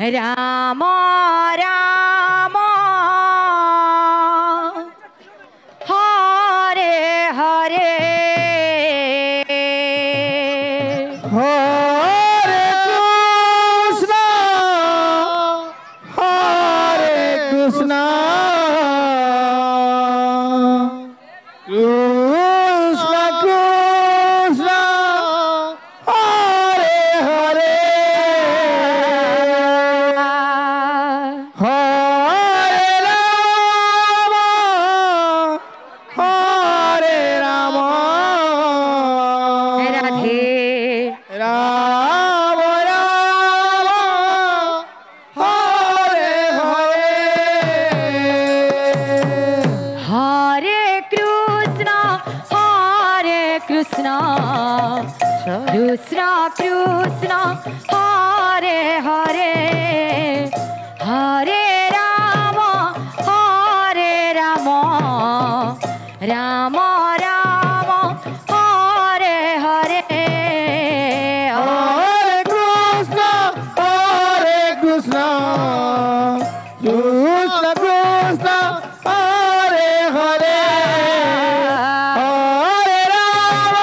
Ram Ram Hare Hare Hare Krishna Hare Krishna Krishna Krishna Hare Hare Hare Ram Hare Ram Radhe Ram Ram Hare Hare Hare Krishna Krishna Krishna Hare Hare Hare Ram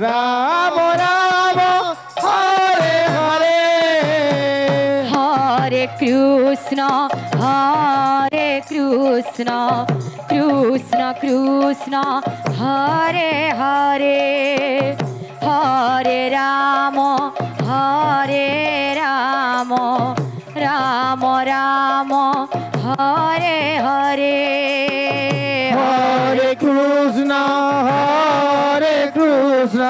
Ram Ram Hare Hare Hare Krishna Krishna Krishna Hare Hare Hare Ram Ram Ram Hare Hare Hare Krishna Krishna Krishna Hare Hare Hare Ram Ram Ram Hare Hare Hare Krishna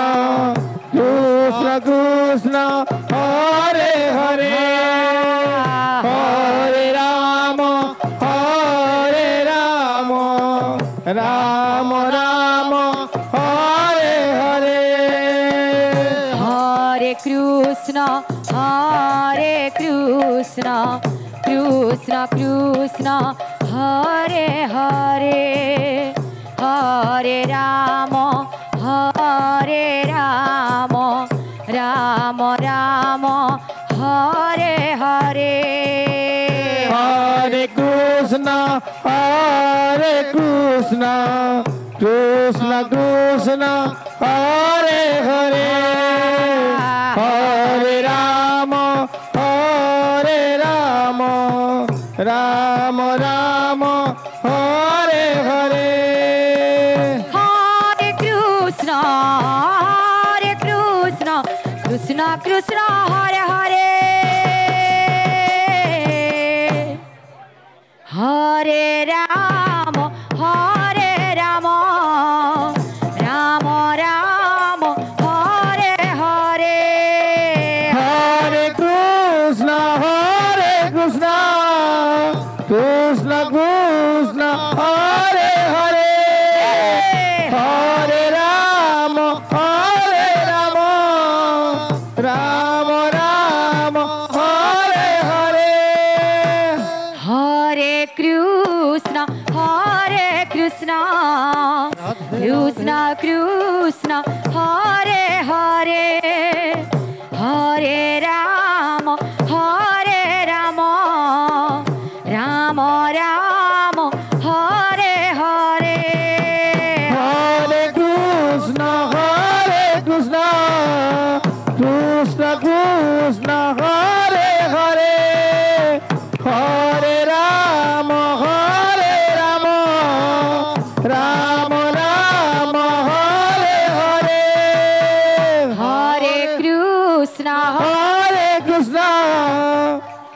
Krishna Krishna Hare Hare Hare Ram Ram Ram Hare Hare Hare Krishna Krishna Krishna Hare Hare Hare Ram Ram Ram Hare Hare Hare Krishna Krishna Krishna Hare Hare Hare Ram Ram Ram Hare Hare Hare Krishna Krishna Krishna Hare Hare Hare Ram Ram Ram Hare Hare Hare Krishna Krishna Krishna Hare Hare Hare Ram Ram Ram Hare Hare Hare Krishna Krishna Hare Hare Hare Ram Ram Ram Hare Hare Hare Krishna Krishna Krishna Hare Hare Hare Ram Ram Ram Hare Hare Hare Krishna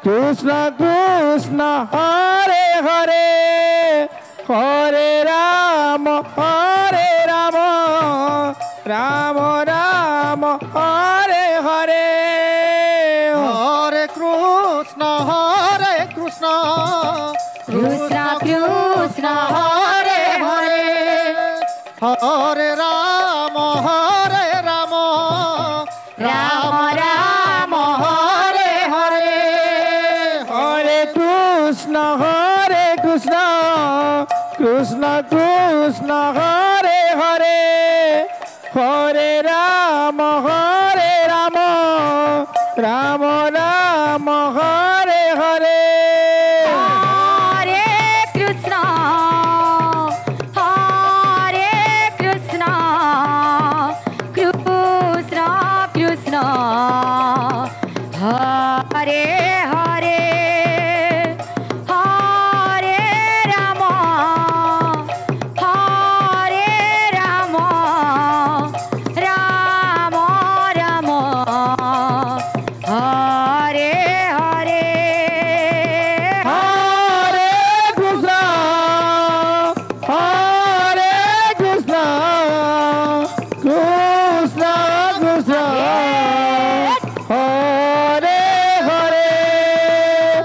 Krishna Krishna Hare Hare Hare Ram Ram Ram Hare Hare Hare Krishna Krishna Krishna Hare Hare Hare Ram Ram Ram Hare Hare Hare Krishna Krishna Hare Hare Hare Ram Ram Ram Hare Hare Hare Krishna, Hare Krishna, Krishna Krishna, Hare Hare, Hare Rama, Hare Rama, Rama Rama, Hare Hare. Hare Krishna Hare Krishna Krishna Krishna Hare Hare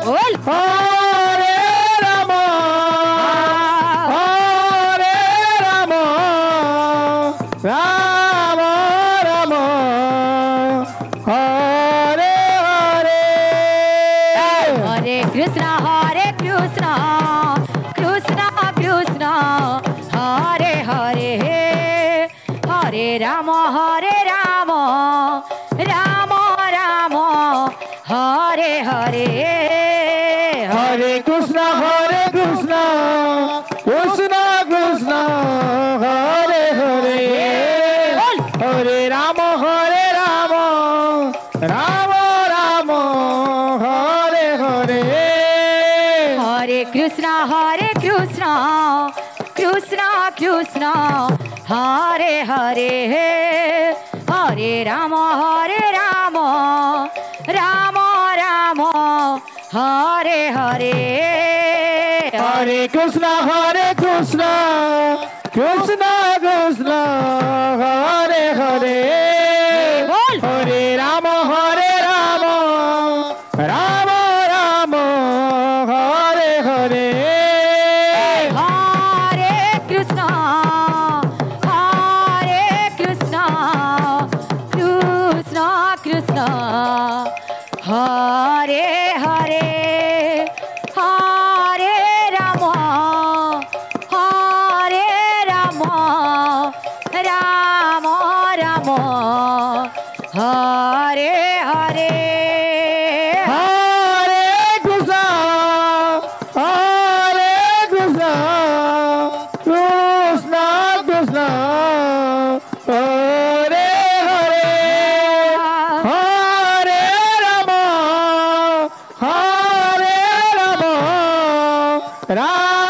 Bol. Hare Rama Hare Rama Rama Rama Hare Hare Hare Krishna, Hare Krishna, Krishna Krishna, Hare Hare, Hare Rama, Hare Rama, Rama Rama, Hare Hare, Hare Krishna, Krishna Krishna, Hare Hare, Hare Rama, Rama, Rama Rama, Hare Hare. Hare Krishna, Krishna Krishna, Hare Hare, Hare Rama, Rama, Rama Rama, Hare Hare. Hare Krishna, Krishna Krishna, Hare Hare, Bol. Hare Rama, Rama, Rama Rama, Hare Hare. Hare Krishna, Krishna Krishna, Hare Hare, Hare Rama, Hare Rama, Rama Rama, Hare Hare. Hare Krishna, Krishna Krishna, Hare Hare, Hare Rama, Rama